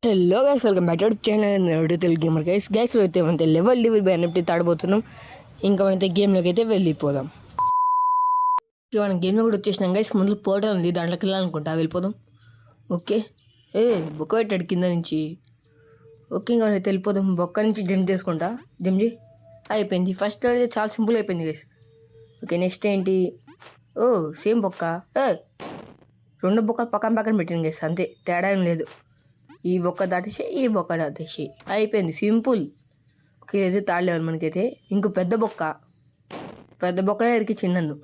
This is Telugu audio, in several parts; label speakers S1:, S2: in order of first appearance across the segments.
S1: Hello guys, welcome back to channel Telugu gamer. Guys అయితే మనకి లెవెల్ డివర్ బై ఎన్ఎఫ్టీ తాడబోతున్నాం. ఇంకా మనైతే గేమ్లోకి అయితే వెళ్ళిపోదాం. మనం గేమ్లో కూడా వచ్చేసినాం గైస్. ముందు పోర్టల్ ఉంది, దాంట్లోకి వెళ్ళాలనుకుంటా. వెళ్ళిపోదాం. ఓకే, బొక్క పెట్టాడు కింద నుంచి. ఓకే, ఇంకా అయితే వెళ్ళిపోదాం. బొక్క నుంచి జంప్ చేసుకుంటా. జంప్ అయిపోయింది. ఫస్ట్ అయితే చాలా సింపుల్ అయిపోయింది గైస్. ఓకే, నెక్స్ట్ ఏంటి? సేమ్ బొక్క. రెండు బొక్కలు పక్కన పక్కన పెట్టింది గైస్, అంతే, తేడా ఏం లేదు. ఈ బొక్క దాటేసి ఈ బొక్క దాటేసి అయిపోయింది, సింపుల్. ఓకే, అయితే తాడలేవాలి మనకైతే. ఇంకో పెద్ద బొక్కనే ఇరికిచ్చింది నన్ను.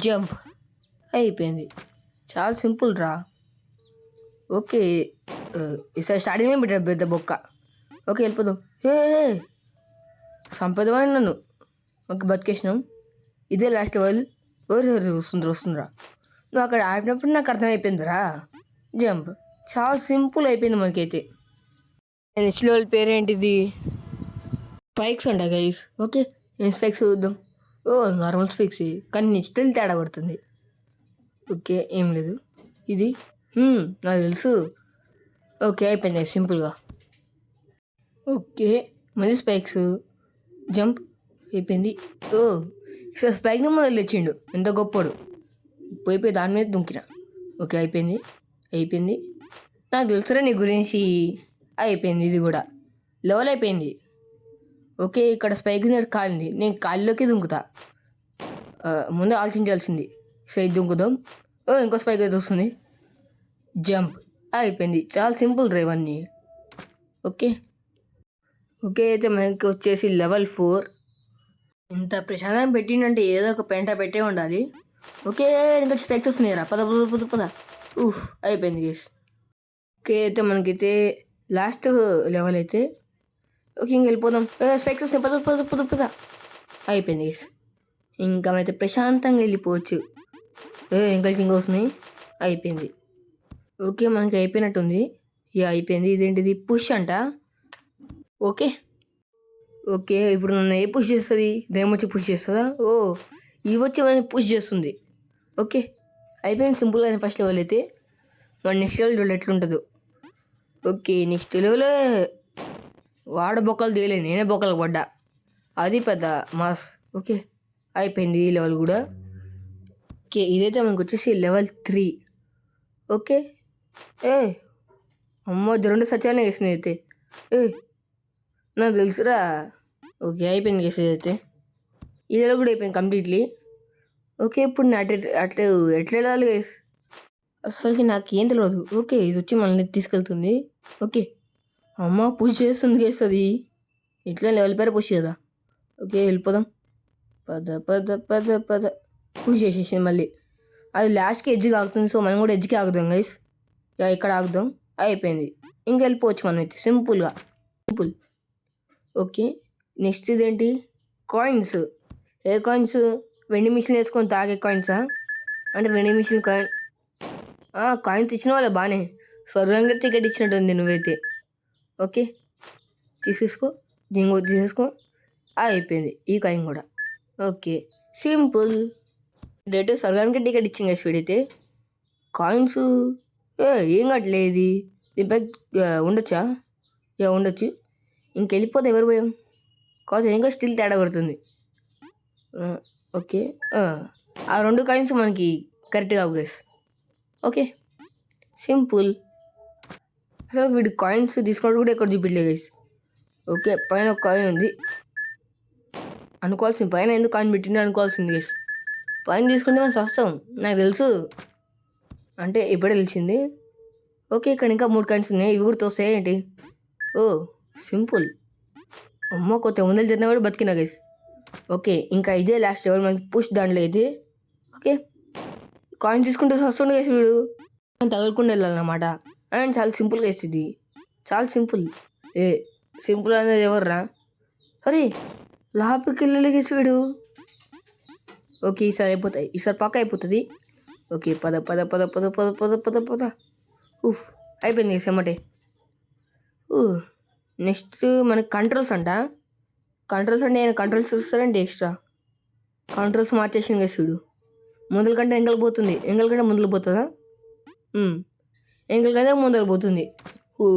S1: జంప్ అయిపోయింది, చాలా సింపుల్ రా. ఓకే, ఈసారి స్టార్టింగ్లో పెట్టాడు పెద్ద బొక్క. ఓకే, వెళ్ళిపోదాం. సంపదమని నన్ను. ఓకే, బతికేసినాం. ఇదే లాస్ట్ లెవెల్. వస్తుందిరా. నువ్వు అక్కడ ఆడినప్పుడు నాకు అర్థమైపోయిందిరా. జంప్ చాలా సింపుల్ అయిపోయింది మనకైతే. నెక్స్ట్ లెవెల్ పేరేంటిది? స్పైక్స్ అంట గైస్. ఓకే, నేను స్పైక్స్ చూద్దాం. నార్మల్ స్పైక్స్, కానీ నెక్స్ట్ తేడా పడుతుంది. ఓకే, ఏం లేదు ఇది. నాకు తెలుసు. ఓకే, అయిపోయింది సింపుల్గా. ఓకే, మళ్ళీ స్పైక్స్. జంప్ అయిపోయింది. ఇక్కడ స్పైక్ని మొదలు తెచ్చిండు, ఎంత గొప్పడు. పోయిపోయి దాని మీద దుంకిన. ఓకే, అయిపోయింది. నాకు తెలుసురా నీ గురించి. అయిపోయింది, ఇది కూడా లెవెల్ అయిపోయింది. ఓకే, ఇక్కడ స్పైక్ కాలింది, నేను కాలిలోకి దుంకుతా. ముందే ఆలోచించాల్సింది. సైడ్ దుంకుదాం. ఇంకో స్పైక్ అయితే వస్తుంది. జంప్ అయిపోయింది, చాలా సింపుల్ రా ఇవన్నీ. ఓకే అయితే మనకి వచ్చేసి లెవెల్ 4. ఇంత ప్రశాంతంగా పెట్టిండంటే ఏదో ఒక పెంట పెట్టే ఉండాలి. ఓకే, ఇంకా స్పైక్స్ వస్తున్నాయి రా. పద. అయిపోయింది గేస్. ఓకే, అయితే మనకైతే లాస్ట్ లెవెల్ అయితే. ఓకే, ఇంక వెళ్ళిపోదాం. స్పైక్స్ వస్తాయి, పద. అయిపోయింది గేస్. ఇంకా మనైతే ప్రశాంతంగా వెళ్ళిపోవచ్చు. ఇంకా వస్తున్నాయి. అయిపోయింది. ఓకే, మనకి అయిపోయినట్టుంది. అయిపోయింది. ఇదేంటిది? పుష్ అంట. ఓకే, ఇప్పుడు నన్ను ఏ పుష్ చేస్తుంది? దేమొచ్చి పుష్ చేస్తుందా? ఇవి వచ్చి మనని పుష్ చేస్తుంది. ఓకే, అయిపోయింది సింపుల్గా. ఫస్ట్ లెవెల్ అయితే మన నెక్స్ట్ లెవెల్ చూడండి ఎట్లుంటుందో. ఓకే, నెక్స్ట్ లెవెల్ వాడ బొక్కలు తీయలే, నేనే బొక్కలకు పడ్డా. అది పెద్ద మాస్. ఓకే, అయిపోయింది ఈ లెవెల్ కూడా. ఓకే, ఇదైతే మనకు వచ్చేసి లెవెల్ 3. ఓకే, అమ్మో, 2 సచానే వేసినాయి అయితే. నాకు తెలుసురా. ఓకే, అయిపోయింది కేసు అయితే. ఈ లెవెల్ కూడా అయిపోయింది కంప్లీట్లీ. ఓకే, ఇప్పుడు నేను అట్లా ఎట్లా వెళ్ళాలి గైస్? అసలుకి నాకు ఏం తెలియదు. ఓకే, ఇది వచ్చి మనల్ని తీసుకెళ్తుంది. ఓకే, అమ్మ పుష్ చేస్తుంది గైస్. అది ఇట్లా లెవెల్ పేరు పుష్ కదా. ఓకే, వెళ్ళిపోదాం. పద పుష్ చేసేసింది మళ్ళీ. అది లాస్ట్కి ఎడ్జ్కి ఆగుతుంది, సో మనం కూడా ఎడ్జ్కి ఆగుదాం గైస్. ఇక్కడ ఆగుదాం. అయిపోయింది, ఇంకా వెళ్ళిపోవచ్చు మనం అయితే సింపుల్. ఓకే, నెక్స్ట్ ఇదేంటి? కాయిన్స్. ఏ కాయిన్స్? వెండి మిషన్ వేసుకొని తాగే కాయిన్సా? అంటే వెండి మిషన్ కాయిన్స్ ఇచ్చిన వాళ్ళే బాగానే. స్వర్గంగా టికెట్ ఇచ్చినట్టుంది నువ్వైతే. ఓకే, తీసేసుకో. దీన్ని కూడా తీసేసుకో. అయిపోయింది ఈ కాయిన్ కూడా. Okay, simple. డేట్ స్వర్గానికి టికెట్ ఇచ్చింది కదా వీడైతే. కాయిన్స్ ఏం కట్టలేదు. దీనిపై ఉండొచ్చా? ఉండొచ్చు. ఇంకెళ్ళిపోతే ఎవరు పోయాం కాదు, ఇంకా స్టిల్ తేడా కొడుతుంది. ఓకే, ఆ 2 కాయిన్స్ మనకి కరెక్ట్గా గైస్. Okay, simple. అసలు వీడి కాయిన్స్ తీసుకున్నట్టు కూడా ఎక్కడ చూపించలేదు గైస్. ఓకే, పైన ఒక కాయిన్ ఉంది అనుకోవాల్సింది. పైన ఎందుకు కాయిన్ పెట్టింది అనుకోవాల్సింది గైస్. పైన తీసుకుంటే మనం సస్తాం, నాకు తెలుసు. అంటే ఇప్పుడే తెలిసింది. ఓకే, ఇక్కడ ఇంకా 3 కాయిన్స్ ఉన్నాయి. ఇవి కూడా తోస్తాయి ఏంటి? సింపుల్. అమ్మ, కొత్త ముందలు జరిగినా కూడా బతికినా గైస్. ఓకే, ఇంకా ఇదే లాస్ట్ లెవెల్ మనకి పుష్. దాంట్లో అయితే ఓకే, కాయిన్ తీసుకుంటే వస్తుండే గైస్ వీడు. తగలకుండా వెళ్ళాలన్నమాట. అండ్ చాలా సింపుల్గా వేస్తుంది, చాలా సింపుల్. సింపుల్ అనేది ఎవర్రా? అరే, లోపలికి వెళ్ళలే గైస్ వీడు. ఓకే, ఈసారి అయిపోతాయి, ఈసారి పక్క అయిపోతుంది. ఓకే, పద. అయిపోయింది గైస్ ఎమ్మటే. నెక్స్ట్ మనకి కంట్రోల్స్ అంట. కంట్రోల్స్ అంటే నేను కంట్రోల్స్ చూస్తానంటే ఎక్స్ట్రా కంట్రోల్స్ మార్చేసింది కదా వీడు. ముందల కంటే ఎంగల్ పోతుంది. ఎంగల్ కంటే ముందలు పోతుందా? ఎంగల్ కంటే ముందలు పోతుంది. ఊ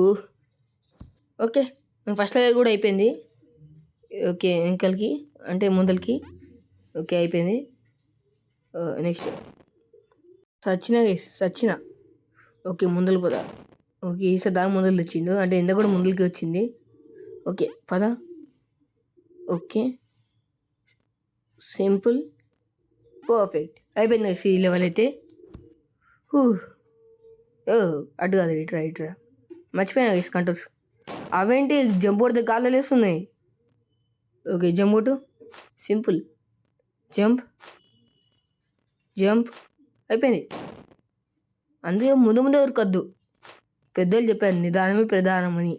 S1: ఓకే. ఫస్ట్ లెవెల్ కూడా అయిపోయింది. ఓకే. వెనకాలకి అంటే ముందలకి. ఓకే. అయిపోయింది. నెక్స్ట్ సచ్చిన గైస్ సచ్చిన. ఓకే. ముందలకి పోదా. ఓకే. ఈసారి దాకా ముందలు తెచ్చిండు. అంటే ఇందాక కూడా ముందలకి వచ్చింది. ఓకే. పద. ఓకే. సింపుల్. పర్ఫెక్ట్. అయిపోయింది గైస్ ఈ లెవెల్ అయితే. హూ! ఓహ్! అటు కాదు ఇటురా ఇటురా. మర్చిపోయాను గైస్ కంట్రోల్స్. అవేంటి జంప్ కొడితే కాళ్ళు లేస్తున్నాయి. ఓకే. జంప్ కొట్టు. సింపుల్. జంప్. జంప్. అయిపోయింది. అందుకే ముందు ముందే ఉరకొద్దు. పెద్దోళ్ళు చెప్పారు నిదానమే ప్రధానం అని.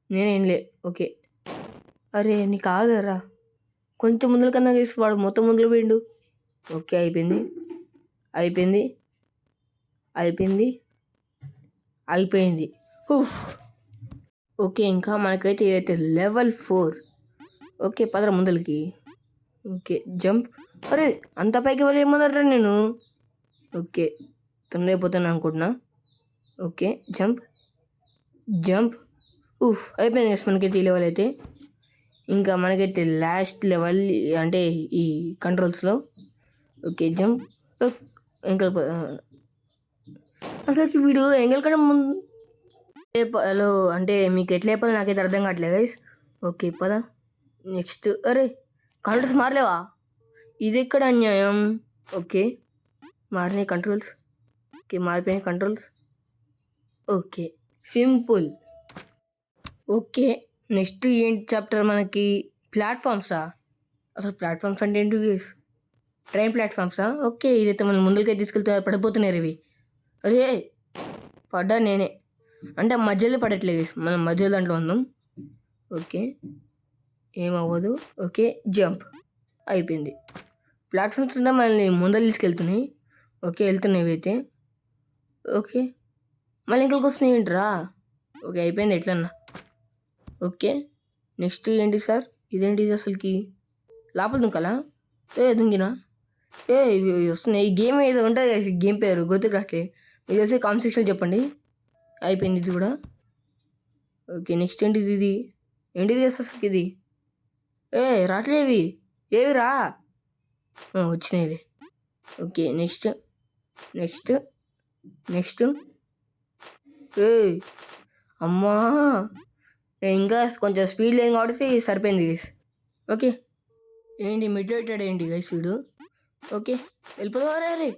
S1: నేనేంలే. ఓకే. అరే! నీకు ఆగదురా. కొంచెం ముందల కన్నా గైస్ వాడు మొత్తం ముందుకు పోయిండు. ఓకే. అయిపోయింది. అయిపోయింది. అయిపోయింది. అయిపోయింది. ఉఫ్! ఓకే. ఇంకా మనకైతే ఇదైతే లెవెల్ 4. ఓకే. పదరా ముందలకి. ఓకే. జంప్. అరే! అంత పైకి ఎవరు ఏమన్నారా నేను? ఓకే. తొందరైపోతాను అనుకుంటున్నా. ఓకే. జంప్. జంప్. ఉఫ్! అయిపోయింది గైస్ మనకైతే ఈ లెవెల్ అయితే. ఇంకా మనకైతే లాస్ట్ లెవెల్ అంటే ఈ కంట్రోల్స్‌లో. ఓకే. జంప్. ఎంగల్ అసలుకి వీడు ఎంగల్ కన్నా ముందు హలో అంటే మీకు ఎట్లా చెప్పాలో నాకైతే అర్థం కావట్లేదు గైస్. ఓకే. పద. నెక్స్ట్ అరే! కంట్రోల్స్ మారలేవా? ఇదెక్కడ అన్యాయం? ఓకే. మారినాయి కంట్రోల్స్. ఓకే. మారిపోయినాయి controls. Okay. Simple. Okay. Next ఏంటి చాప్టర్ మనకి ప్లాట్‌ఫామ్సా? అసలు ప్లాట్‌ఫామ్స్ అంటే ఏంటి గైస్? ట్రైన్ ప్లాట్‌ఫామ్సా? ఓకే. ఇదైతే మనం ముందలకైతే తీసుకెళ్తే పడిపోతున్నారు ఇవి. అరే! పడ్డా నేనే. అంటే మధ్యలో పడట్లేదు గైస్. మనం మధ్య దాంట్లో ఉన్నాం. ఓకే. ఏమవ్వదు. ఓకే. జంప్. అయిపోయింది. ప్లాట్‌ఫామ్స్ ఉంటే మనల్ని ముందర తీసుకెళ్తున్నాయి. ఓకే. వెళ్తున్నాయి ఇవైతే. ఓకే. మళ్ళీ ఇంకలకి వస్తున్నాయి ఏంట్రా? ఓకే. అయిపోయింది ఎట్లన్నా. ఓకే. నెక్స్ట్ ఏంటి సార్? ఇదేంటిది అసలుకి? లోపల దుంకాలా? దుంకినా. ఇవి వస్తున్నాయి. ఈ గేమ్ ఏదో ఉంటుంది కదా! ఈ గేమ్ పేరు గుర్తుకు రావట్లే. మీకు తెలిస్తే కామెంట్ సెక్షన్‌లో చెప్పండి. అయిపోయింది ఇది కూడా. ఓకే. నెక్స్ట్ ఏంటిది ఇది? ఏంటిది అసలుకి ఇది? రావట్లే ఇవి. ఏవి రా? వచ్చినాయిలే. ఓకే. నెక్స్ట్. నెక్స్ట్. నెక్స్ట్. ఏయ్! అమ్మా! ఇంకా కొంచెం స్పీడ్ లేను కాబట్టి సరిపోయింది గైస్. ఓకే. ఏంటి మిడ్ పెట్టాడు ఏంటి గైస్ వీడు? ఓకే. వెళ్ళిపోదాం. అరే! అరే!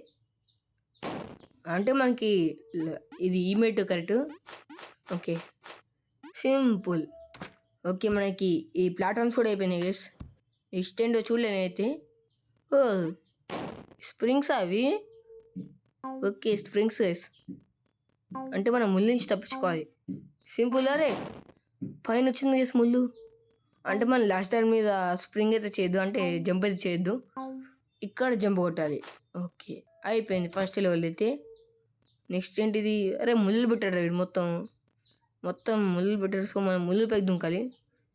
S1: అంటే మనకి ఇది ఈ మెట్టు కరెక్టు. ఓకే. సింపుల్. ఓకే. మనకి ఈ ప్లాట్‌ఫామ్స్ కూడా అయిపోయినాయి గైస్. నెక్స్ట్ ఏంటో చూడలే నేనైతే. ఓహ్! స్ప్రింగ్సా అవి? ఓకే. Springs guys. అంటే మనం ముళ్ళు నుంచి తప్పించుకోవాలి. సింపుల్. అరే! పైనొచ్చింది గైస్ ముళ్ళు. అంటే మనం లాస్ట్ టైం మీద స్ప్రింగ్ అయితే చేయొద్దు. అంటే జంప్ అయితే చేయొద్దు. ఇక్కడ జంప్ కొట్టాలి. ఓకే. అయిపోయింది ఫస్ట్ లెవెల్ అయితే. నెక్స్ట్ ఏంటిది? అరే! ముల్లులు పెట్టాడురా వీడు మొత్తం. మొత్తం ముల్లులు పెట్టాడు. సో, మనం ముల్లుల పైకి దుంకాలి.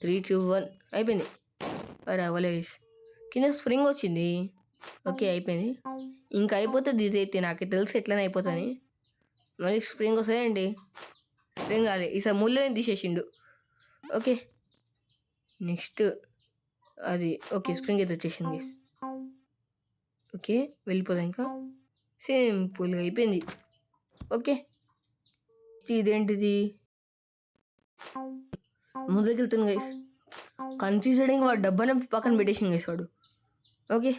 S1: 3, 2, 1 అయిపోయింది. అరే! అవ్వలే గైస్. కింద స్ప్రింగ్ వచ్చింది. ఓకే. అయిపోయింది. ఇంకా అయిపోతది ఇదైతే నాకే తెలుసు ఎట్లైనా అయిపోతదని. మళ్ళీ స్ప్రింగ్ వస్తదేంటి? స్ప్రింగ్ రాలే. ఈసారి ముళ్ళని తీసేసిండు. ఓకే. నెక్స్ట్ అది ఓకే. స్ప్రింగ్ అయితే వచ్చేసింది గైస్. ఓకే. వెళ్ళిపోదా ఇంకా? సింపుల్‌గా అయిపోయింది. ఓకే. ఇదేంటిది? ముందుకెళ్తుంది గైస్. కన్‌ఫ్యూజ్డ్ ఇంక వాడు డబ్బాని పక్కన పెట్టేసిండు గైస్ వాడు. ఓకే.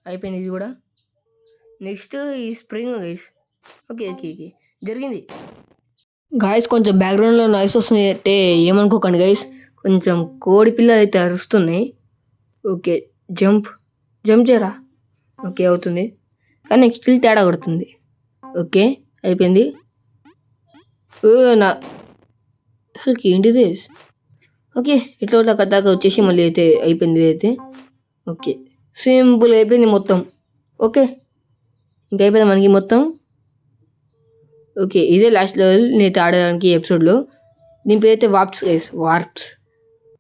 S1: అయిపోయింది ఇది కూడా. నెక్స్ట్ ఈ spring guys. Okay. Okay. Okay. జరిగింది. గాయ్స్ కొంచెం బ్యాక్‌గ్రౌండ్‌లో నాయిస్ వస్తుంది అంటే ఏమనుకోకండి గైస్. కొంచెం కోడి పిల్లలైతే అరుస్తున్నాయి. ఓకే. జంప్. జంప్ చేయరా. ఓకే. అవుతుంది. కానీ స్టిల్ తేడా కొడుతుంది. ఓకే. అయిపోయింది. నా అసలుకి ఏంటిది? ఓకే. ఇట్లా అక్కడి దాకా వచ్చేసి మళ్ళీ అయితే అయిపోయింది ఇదైతే. ఓకే. సింపుల్‌గా అయిపోయింది మొత్తం. ఓకే. ఇంకా అయిపోయిందా మనకి మొత్తం? ఓకే. ఇదే లాస్ట్ లెవెల్ నేనైతే ఆడడానికి ఈ ఎపిసోడ్‌లో. దీని పేరైతే వార్ప్స్ గైస్. వార్ప్స్.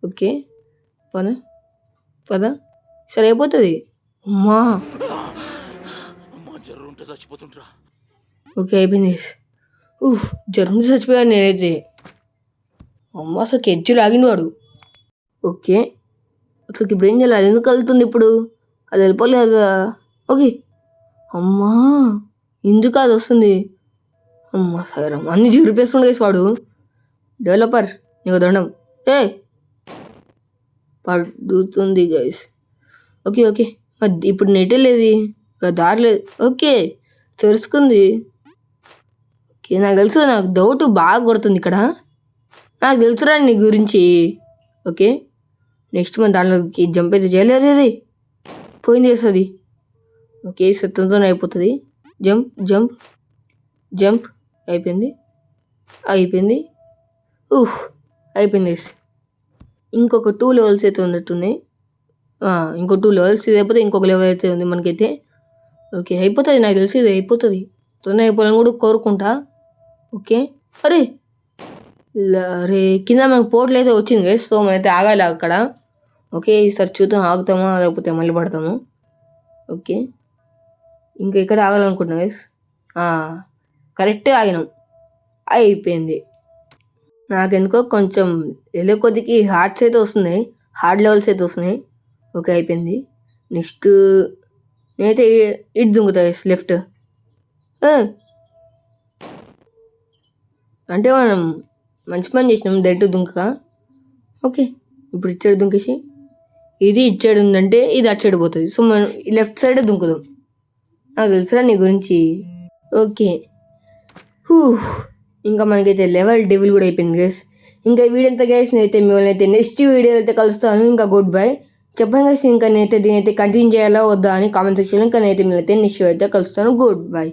S1: ఓకే. పద. పద. సరే అయిపోతది. అమ్మా! ఓకే. అయిపోయింది. జర్మనీ చచ్చిపోయాను నేనైతే. అమ్మ అసలు కెజ్జు లాగిన వాడు. ఓకే, అసలు ఇప్పుడు ఏం చేయాలి? అది ఎందుకు వెళ్తుంది ఇప్పుడు? అది వెళ్ళిపోలేదు కదా. ఓకే, అమ్మా ఎందుకు అది వస్తుంది? అమ్మ సాయిరామ్, అన్ని జరిపేస్తుండే గైస్ వాడు. డెవలపర్ నీకు దండం. ఏ పడుతుంది గైస్. ఓకే ఓకే, మరి ఇప్పుడు నెట్ లేదు, దారి లేదు. ఓకే తెలుసుకుంది. ఓకే నాకు తెలుసు, నాకు డౌట్ బాగా కొడుతుంది ఇక్కడ. నాకు తెలుసురా నీ గురించి. ఓకే నెక్స్ట్ మన దాంట్లోకి జంప్ అయితే చేయలేదు. రే పోయింది చేస్తుంది. ఓకే సత్యంతో అయిపోతుంది. జంప్ జంప్ జంప్ అయిపోయింది. అయిపోయింది. అయిపోయింది. ఇంకొక 2 లెవెల్స్ అయితే ఉన్నట్టున్నాయి. ఇంకో 2 లెవెల్స్ ఇది అయిపోతే ఇంకొక లెవెల్ అయితే ఉంది మనకైతే. ఓకే అయిపోతుంది, నాకు తెలిసి ఇది అయిపోతుంది. తొందరగా అయిపోవాలని కూడా కోరుకుంటా. ఓకే అరే అరే కింద మనకు పోర్ట్లు అయితే వచ్చింది గైస్. సో మనమైతే ఆగాలి అక్కడ. ఓకే ఈసారి చూద్దాం ఆగుతామా లేకపోతే మళ్ళీ పడతాము. ఓకే ఇంకా ఇక్కడ ఆగాలనుకుంటున్నాం గైస్. కరెక్ట్గా ఆగినాం. అయిపోయింది. నాకెందుకో కొంచెం వెళ్ళే కొద్దికి హార్డ్స్ అయితే వస్తున్నాయి, హార్డ్ లెవెల్స్ అయితే వస్తున్నాయి. ఓకే అయిపోయింది. నెక్స్ట్ నేనైతే ఇటు దుంకుతా లెఫ్ట్. అంటే మనం మంచి పని చేసినాం డైరెక్ట్ దుంకగా. ఓకే ఇప్పుడు ఇటు సైడ్ దుంకేసి, ఇది ఇటు సైడ్ ఉందంటే ఇది అటు సైడ్ పోతుంది. సో మనం లెఫ్ట్ సైడే దుంకుదాం. నాకు తెలుసురా నీ గురించి. ఓకే ఇంకా మనకైతే లెవెల్ డెవిల్ కూడా అయిపోయింది గైస్. ఇంకా ఈ వీడియో అంతా గైస్ నేనైతే మిమ్మల్ని అయితే నెక్స్ట్ వీడియో అయితే కలుస్తాను. ఇంకా గుడ్ బై చెప్పండి గైస్. ఇంకా నేనైతే దీని అయితే కంటిన్యూ చేయాలా వద్దా అని కామెంట్ సెక్షన్లో. ఇంకా నేనైతే మిమ్మల్ని అయితే నెక్స్ట్ వీడియో అయితే కలుస్తాను. Good bye.